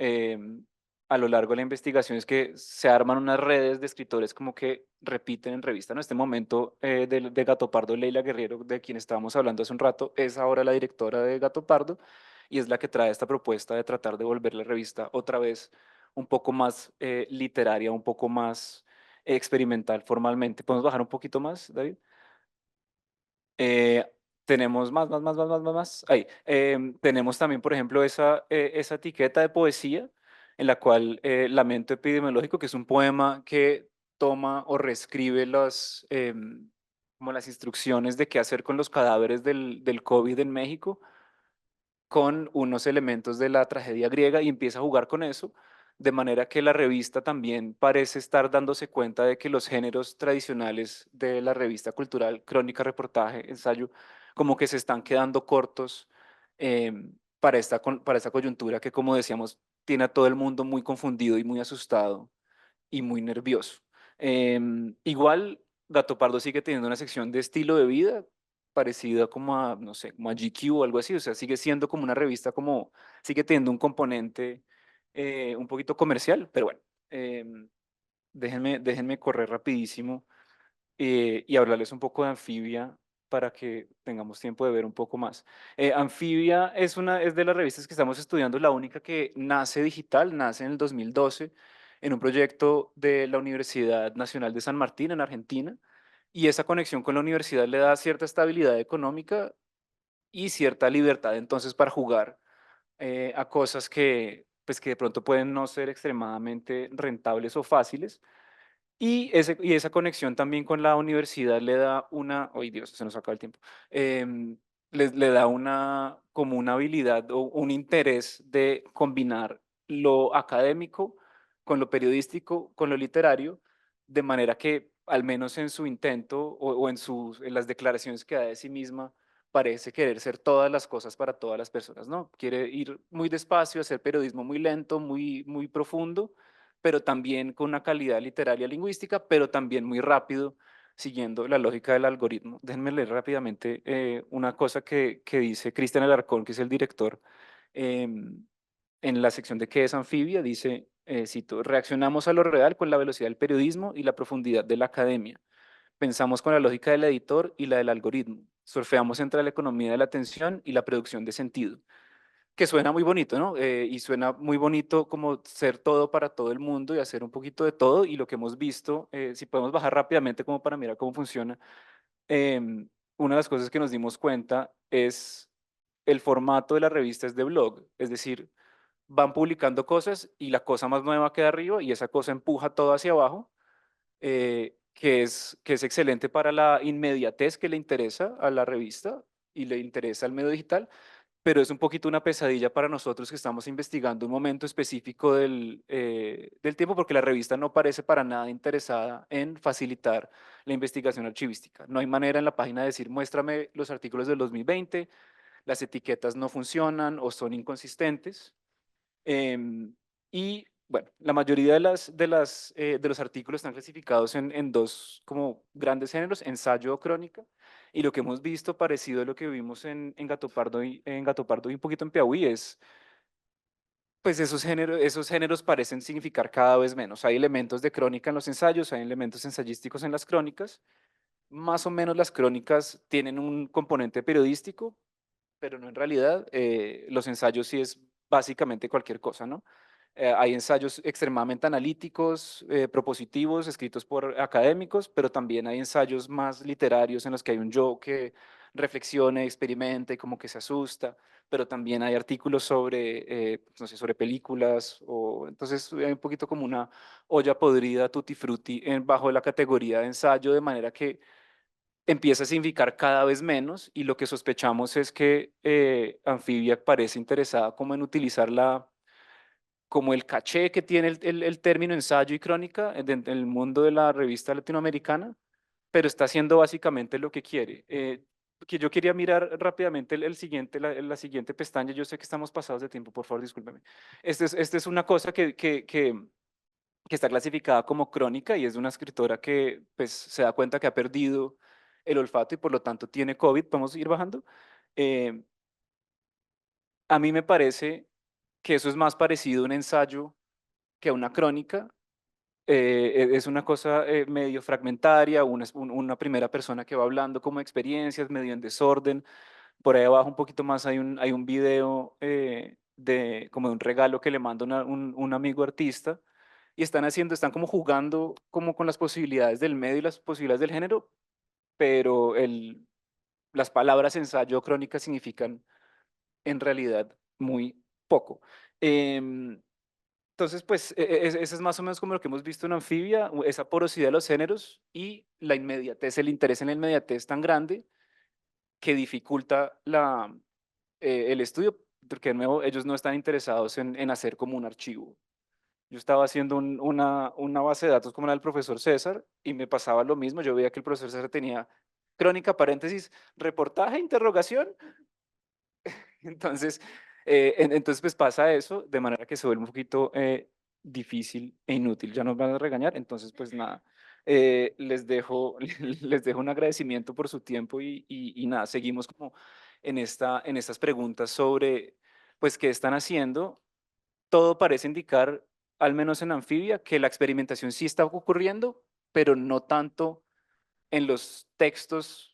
a lo largo de la investigación es que se arman unas redes de escritores como que repiten en revista. ¿No? Este momento de Gato Pardo, Leila Guerrero, de quien estábamos hablando hace un rato, es ahora la directora de Gato Pardo y es la que trae esta propuesta de tratar de volver la revista otra vez un poco más literaria, un poco más experimental formalmente. ¿Podemos bajar un poquito más, David? Eh, tenemos más. Ahí. Tenemos también, por ejemplo, esa etiqueta de poesía en la cual Lamento epidemiológico, que es un poema que toma o reescribe como las instrucciones de qué hacer con los cadáveres del COVID en México con unos elementos de la tragedia griega y empieza a jugar con eso, de manera que la revista también parece estar dándose cuenta de que los géneros tradicionales de la revista cultural, crónica, reportaje, ensayo, como que se están quedando cortos para esta coyuntura que, como decíamos, tiene a todo el mundo muy confundido y muy asustado y muy nervioso. Igual, Gato Pardo sigue teniendo una sección de estilo de vida parecida como a, no sé, como a GQ o algo así, o sea, sigue siendo como una revista sigue teniendo un componente un poquito comercial, pero bueno, déjenme correr rapidísimo y hablarles un poco de Anfibia para que tengamos tiempo de ver un poco más. Anfibia es de las revistas que estamos estudiando, la única que nace digital, nace en el 2012 en un proyecto de la Universidad Nacional de San Martín en Argentina, y esa conexión con la universidad le da cierta estabilidad económica y cierta libertad entonces para jugar a cosas pues, que de pronto pueden no ser extremadamente rentables o fáciles, y esa conexión también con la universidad le da ¡ay Dios, se nos acaba el tiempo! Le da como una habilidad o un interés de combinar lo académico con lo periodístico, con lo literario, de manera que al menos en su intento o en las declaraciones que da de sí misma, parece querer ser todas las cosas para todas las personas, ¿no? Quiere ir muy despacio, hacer periodismo muy lento, muy profundo, pero también con una calidad literaria lingüística, pero también muy rápido, siguiendo la lógica del algoritmo. Déjenme leer rápidamente una cosa que dice Cristian Alarcón, que es el director, en la sección de ¿Qué es Anfibia? Dice, cito, reaccionamos a lo real con la velocidad del periodismo y la profundidad de la academia. Pensamos con la lógica del editor y la del algoritmo. Surfeamos entre la economía de la atención y la producción de sentido, que suena muy bonito, ¿no? Y suena muy bonito como ser todo para todo el mundo y hacer un poquito de todo. Y lo que hemos visto, si podemos bajar rápidamente como para mirar cómo funciona, una de las cosas que nos dimos cuenta es el formato de la revista es de blog, es decir, van publicando cosas y la cosa más nueva queda arriba y esa cosa empuja todo hacia abajo, que es excelente para la inmediatez que le interesa a la revista y le interesa al medio digital, pero es un poquito una pesadilla para nosotros que estamos investigando un momento específico del tiempo, porque la revista no parece para nada interesada en facilitar la investigación archivística. No hay manera en la página de decir, muéstrame los artículos del 2020, las etiquetas no funcionan o son inconsistentes. Y bueno, la mayoría de los artículos están clasificados en dos como grandes géneros, ensayo o crónica. Y lo que hemos visto, parecido a lo que vimos en Gato Pardo y un poquito en Piauí, es pues esos géneros parecen significar cada vez menos. Hay elementos de crónica en los ensayos, hay elementos ensayísticos en las crónicas. Más o menos las crónicas tienen un componente periodístico, pero no en realidad. Los ensayos sí es básicamente cualquier cosa, ¿no? Hay ensayos extremadamente analíticos, propositivos, escritos por académicos, pero también hay ensayos más literarios en los que hay un yo que reflexione, experimente, como que se asusta, pero también hay artículos sobre, no sé, sobre películas, o entonces hay un poquito como una olla podrida tutti frutti bajo la categoría de ensayo, de manera que empieza a significar cada vez menos, y lo que sospechamos es que Anfibia parece interesada como en utilizarla como el caché que tiene el término ensayo y crónica en el mundo de la revista latinoamericana, pero está haciendo básicamente lo que quiere. Que yo quería mirar rápidamente el siguiente, la siguiente pestaña. Yo sé que estamos pasados de tiempo, por favor, discúlpeme. Este es una cosa que está clasificada como crónica, y es de una escritora que pues, se da cuenta que ha perdido el olfato y por lo tanto tiene COVID. Podemos ir bajando. Eh, a mí me parece que eso es más parecido a un ensayo que a una crónica. Es una cosa medio fragmentaria, una primera persona que va hablando como experiencias, medio en desorden. Por ahí abajo un poquito más hay un video como de un regalo que le manda un amigo artista, y están como jugando como con las posibilidades del medio y las posibilidades del género, pero las palabras ensayo o crónica significan en realidad muy poco. Em, entonces, pues, ese es más o menos como lo que hemos visto en Anfibia, esa porosidad de los géneros y la inmediatez, el interés en la inmediatez tan grande que dificulta el estudio, porque de nuevo ellos no están interesados en hacer como un archivo. Yo estaba haciendo una base de datos como la del profesor César y me pasaba lo mismo. Yo veía que el profesor César tenía crónica, paréntesis, reportaje, interrogación. Entonces, entonces pues pasa eso, de manera que se vuelve un poquito difícil e inútil. Ya nos van a regañar, entonces pues nada, les dejo, les dejo un agradecimiento por su tiempo, y nada, seguimos como en estas preguntas sobre pues qué están haciendo. Todo parece indicar, al menos en Anfibia, que la experimentación sí está ocurriendo, pero no tanto en los textos,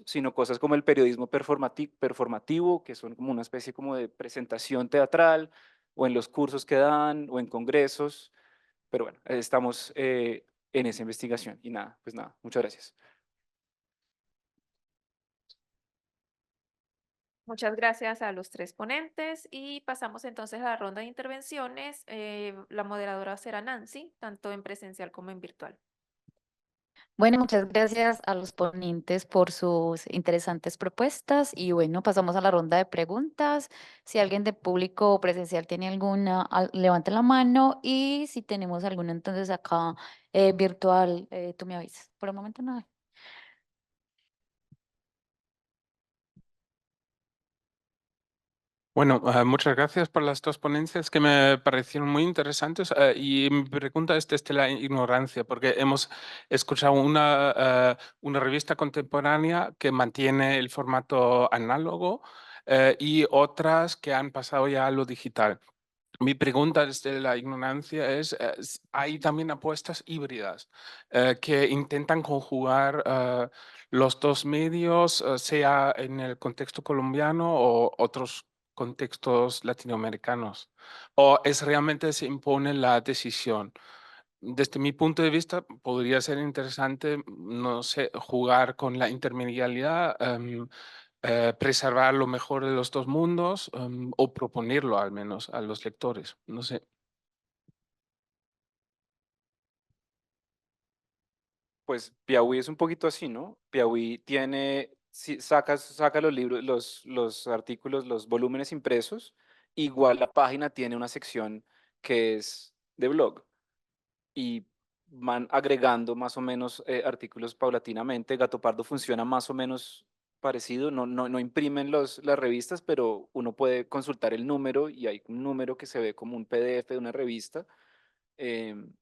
sino cosas como el periodismo performativo, que son como una especie como de presentación teatral, o en los cursos que dan, o en congresos. Pero bueno, estamos en esa investigación. Y nada, pues nada, muchas gracias. Muchas gracias a los tres ponentes y pasamos entonces a la ronda de intervenciones. La moderadora será Nancy, tanto en presencial como en virtual. Bueno, muchas gracias a los ponentes por sus interesantes propuestas y bueno, pasamos a la ronda de preguntas. Si alguien de público o presencial tiene alguna, levante la mano, y si tenemos alguna entonces acá virtual, tú me avisas. Por el momento nada. Bueno, muchas gracias por las dos ponencias que me parecieron muy interesantes. Y mi pregunta es desde la ignorancia, porque hemos escuchado una revista contemporánea que mantiene el formato análogo, y otras que han pasado ya a lo digital. Mi pregunta desde la ignorancia es, ¿hay también apuestas híbridas que intentan conjugar los dos medios, sea en el contexto colombiano o otros contextos latinoamericanos? ¿O es realmente se impone la decisión? Desde mi punto de vista, podría ser interesante, no sé, jugar con la intermedialidad, preservar lo mejor de los dos mundos, o proponerlo al menos a los lectores. No sé. Pues Piauí es un poquito así, ¿no? Piauí tiene, saca los libros, los artículos, los volúmenes impresos, igual la página tiene una sección que es de blog, y van agregando más o menos artículos paulatinamente. Gato Pardo funciona más o menos parecido, no imprimen las revistas, pero uno puede consultar el número y hay un número que se ve como un PDF de una revista. em,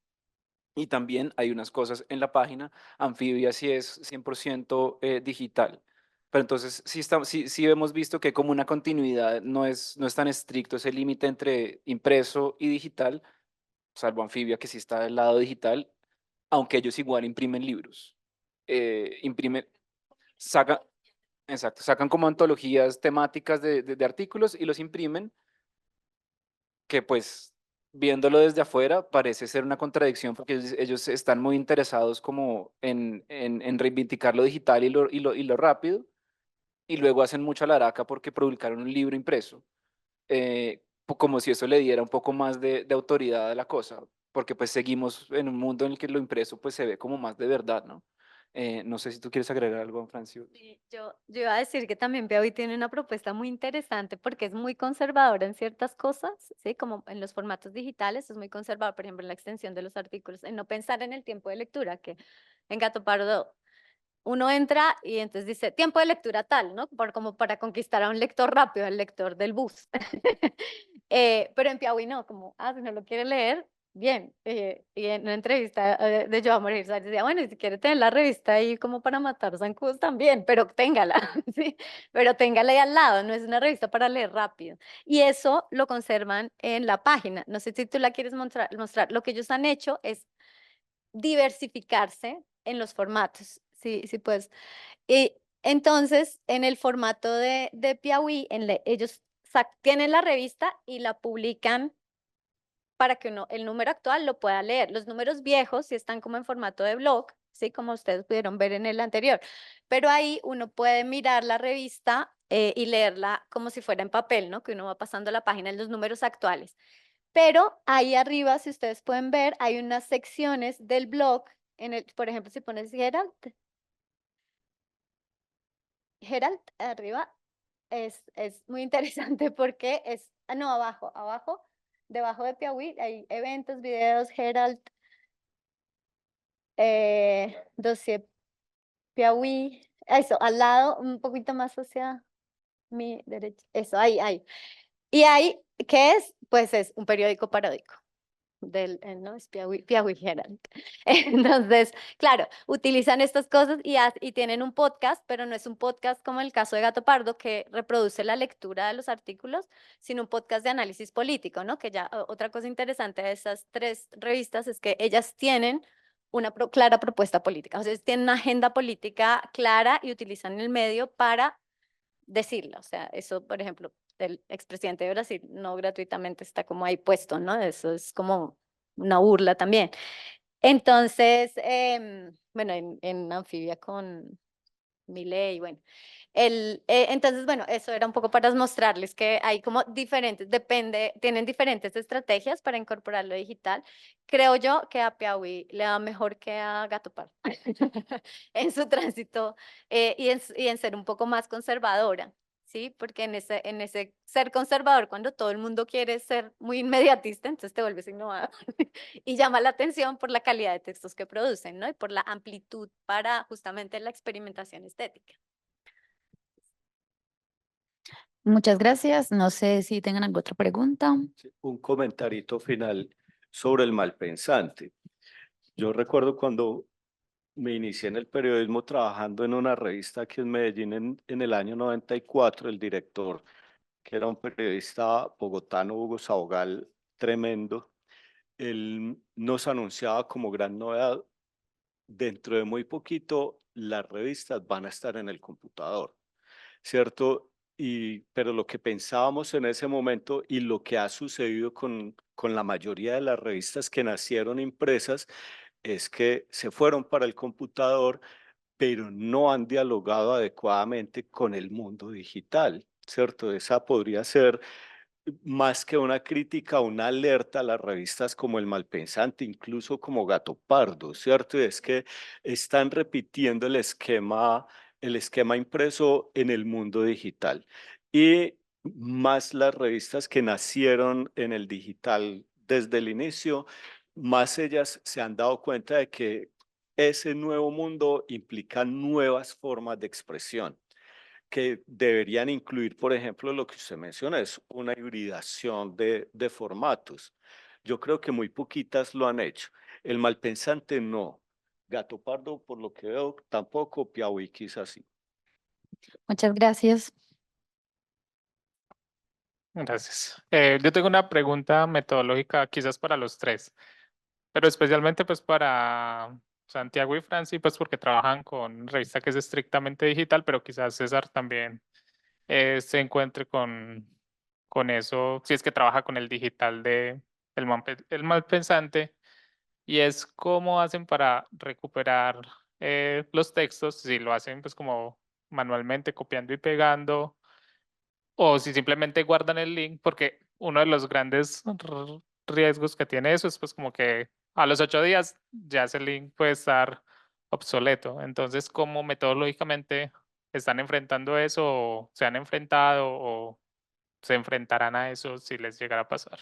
y también hay unas cosas en la página. Anfibia sí es 100% digital. Pero entonces sí hemos visto que como una continuidad no es tan estricto ese límite entre impreso y digital, salvo Anfibia que sí está del lado digital, aunque ellos igual imprimen libros. Imprimen, saca, Exacto, sacan como antologías temáticas de artículos y los imprimen, que pues viéndolo desde afuera parece ser una contradicción porque ellos están muy interesados como en reivindicar lo digital y lo rápido, y luego hacen mucho alaraca porque publicaron un libro impreso, como si eso le diera un poco más de autoridad a la cosa, porque pues seguimos en un mundo en el que lo impreso pues se ve como más de verdad, ¿no? No sé si tú quieres agregar algo, Francio. Sí, yo iba a decir que también Piauí tiene una propuesta muy interesante porque es muy conservadora en ciertas cosas, ¿sí? Como en los formatos digitales es muy conservador, por ejemplo, en la extensión de los artículos, en no pensar en el tiempo de lectura, que en Gato Pardo uno entra y entonces dice tiempo de lectura tal, ¿no? Como para conquistar a un lector rápido, al lector del bus. Pero en Piauí no, como, si no lo quiere leer, bien. Y en una entrevista de Yo a Morir, Suárez decía, bueno, y si quiere tener la revista ahí como para matar zancudos también, pero téngala, ¿sí? Pero téngala ahí al lado, no es una revista para leer rápido. Y eso lo conservan en la página. No sé si tú la quieres mostrar. Lo que ellos han hecho es diversificarse en los formatos, sí, pues. Y entonces, en el formato de Piauí, ellos tienen la revista y la publican para que uno, el número actual lo pueda leer. Los números viejos sí están como en formato de blog, sí, como ustedes pudieron ver en el anterior, pero ahí uno puede mirar la revista y leerla como si fuera en papel, ¿no? Que uno va pasando la página en los números actuales. Pero ahí arriba, si ustedes pueden ver, hay unas secciones del blog, por ejemplo, si pones Herald arriba, es muy interesante porque no, abajo, debajo de Piauí, hay eventos, videos, Herald, dossier Piauí, eso, al lado, un poquito más hacia mi derecha, eso, ahí. Y ahí, ¿qué es? Pues es un periódico paródico. ¿No? Es Piauí Herald. Entonces, claro, utilizan estas cosas y tienen un podcast, pero no es un podcast como el caso de Gato Pardo, que reproduce la lectura de los artículos, sino un podcast de análisis político, ¿no? Que ya otra cosa interesante de esas tres revistas es que ellas tienen una clara propuesta política, o sea, tienen una agenda política clara y utilizan el medio para decirla. O sea, eso, por ejemplo, el expresidente de Brasil no gratuitamente está como ahí puesto, ¿no? Eso es como una burla también. Entonces, bueno, en Anfibia con Milei, bueno. Entonces, bueno, eso era un poco para mostrarles que hay como diferentes, tienen diferentes estrategias para incorporar lo digital. Creo yo que a Piauí le va mejor que a Gato Pardo en su tránsito y en ser un poco más conservadora, ¿sí? Porque en ese ser conservador, cuando todo el mundo quiere ser muy inmediatista, entonces te vuelves innovador y llama la atención por la calidad de textos que producen, ¿no? Y por la amplitud para justamente la experimentación estética. Muchas gracias. No sé si tengan alguna otra pregunta. Un comentarito final sobre el malpensante. Yo recuerdo cuando me inicié en el periodismo trabajando en una revista aquí en Medellín en el año 94, el director, que era un periodista bogotano, Hugo Sabogal, tremendo, él nos anunciaba como gran novedad: dentro de muy poquito las revistas van a estar en el computador, ¿cierto? Pero lo que pensábamos en ese momento y lo que ha sucedido con la mayoría de las revistas que nacieron impresas es que se fueron para el computador, pero no han dialogado adecuadamente con el mundo digital, ¿cierto? Esa podría ser más que una crítica, una alerta a las revistas como El Malpensante, incluso como Gato Pardo, ¿cierto? Y es que están repitiendo el esquema impreso en el mundo digital. Y más las revistas que nacieron en el digital desde el inicio, más ellas se han dado cuenta de que ese nuevo mundo implica nuevas formas de expresión que deberían incluir, por ejemplo, lo que usted menciona, es una hibridación de formatos. Yo creo que muy poquitas lo han hecho. El Malpensante no. Gato Pardo, por lo que veo, tampoco. Piauí quizás sí. Muchas gracias. Gracias. Yo tengo una pregunta metodológica quizás para los tres, pero especialmente pues para Santiago y Franci, pues porque trabajan con revista que es estrictamente digital, pero quizás César también se encuentre con eso, si es que trabaja con el digital de el Malpensante, y es cómo hacen para recuperar los textos, si lo hacen pues como manualmente copiando y pegando, o si simplemente guardan el link, porque uno de los grandes riesgos que tiene eso es pues como que a los 8 días ya ese link puede estar obsoleto. Entonces, ¿cómo metodológicamente están enfrentando eso o se han enfrentado o se enfrentarán a eso si les llegara a pasar?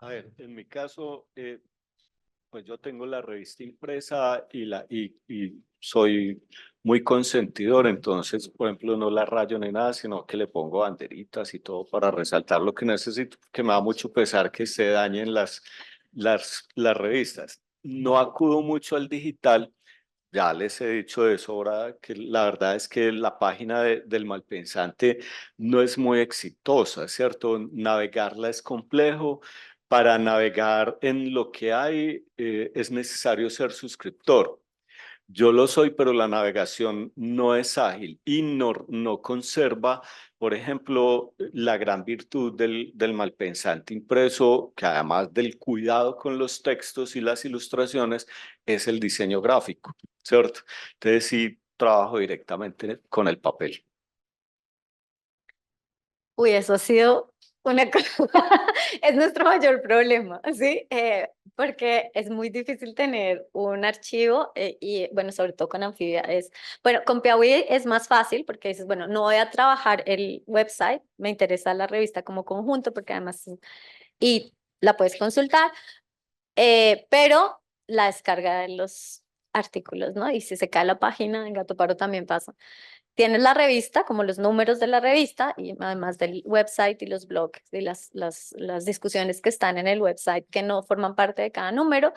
A ver, en mi caso, pues yo tengo la revista impresa y soy muy consentidor, entonces, por ejemplo, no la rayo ni nada, sino que le pongo banderitas y todo para resaltar lo que necesito, que me da mucho pesar que se dañen las revistas. No acudo mucho al digital. Ya les he dicho de sobra que la verdad es que la página del Malpensante no es muy exitosa, ¿cierto? Navegarla es complejo. Para navegar en lo que hay es necesario ser suscriptor. Yo lo soy, pero la navegación no es ágil y no conserva, por ejemplo, la gran virtud del Malpensante impreso, que además del cuidado con los textos y las ilustraciones, es el diseño gráfico, ¿cierto? Entonces sí, trabajo directamente con el papel. Uy, eso ha sido una cosa, es nuestro mayor problema, ¿sí? Porque es muy difícil tener un archivo y, bueno, sobre todo con Amphibia es, bueno, con Piauí es más fácil porque dices, bueno, no voy a trabajar el website, me interesa la revista como conjunto porque además, y la puedes consultar, pero la descarga de los artículos, ¿no? Y si se cae la página, en Gato Pardo también pasa. Tienes la revista, como los números de la revista, y además del website y los blogs y las discusiones que están en el website que no forman parte de cada número.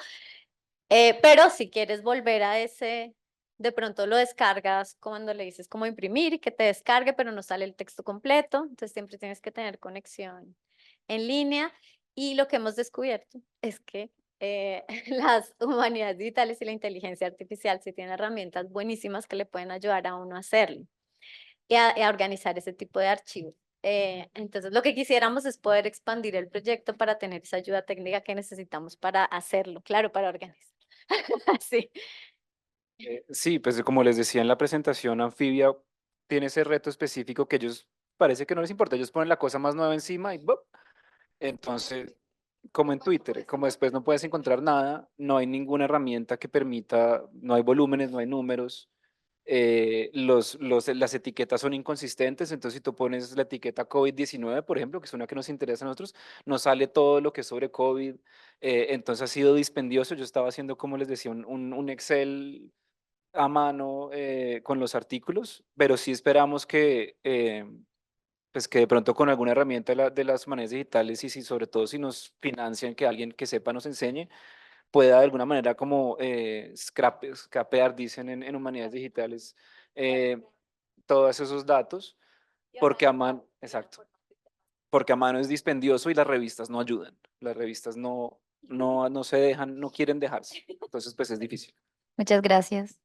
Pero si quieres volver a ese, de pronto lo descargas cuando le dices cómo imprimir y que te descargue, pero no sale el texto completo. Entonces siempre tienes que tener conexión en línea. Y lo que hemos descubierto es que las humanidades digitales y la inteligencia artificial sí tienen herramientas buenísimas que le pueden ayudar a uno a hacerlo y a organizar ese tipo de archivos. Entonces, lo que quisiéramos es poder expandir el proyecto para tener esa ayuda técnica que necesitamos para hacerlo, claro, para organizar. Sí. Sí, pues como les decía en la presentación, Amphibia tiene ese reto específico que ellos parece que no les importa, ellos ponen la cosa más nueva encima y ¡bup! Entonces, como en Twitter, como después no puedes encontrar nada, no hay ninguna herramienta que permita, no hay volúmenes, no hay números, las etiquetas son inconsistentes, entonces si tú pones la etiqueta COVID-19, por ejemplo, que es una que nos interesa a nosotros, nos sale todo lo que es sobre COVID, entonces ha sido dispendioso, yo estaba haciendo, como les decía, un Excel a mano con los artículos, pero sí esperamos que, pues que de pronto con alguna herramienta de las humanidades digitales y si, sobre todo si nos financian, que alguien que sepa nos enseñe, pueda de alguna manera como scrapear, dicen en humanidades digitales, todos esos datos, porque a mano, exacto, porque a mano es dispendioso y las revistas no ayudan, las revistas no se dejan, no quieren dejarse, entonces pues es difícil. Muchas gracias.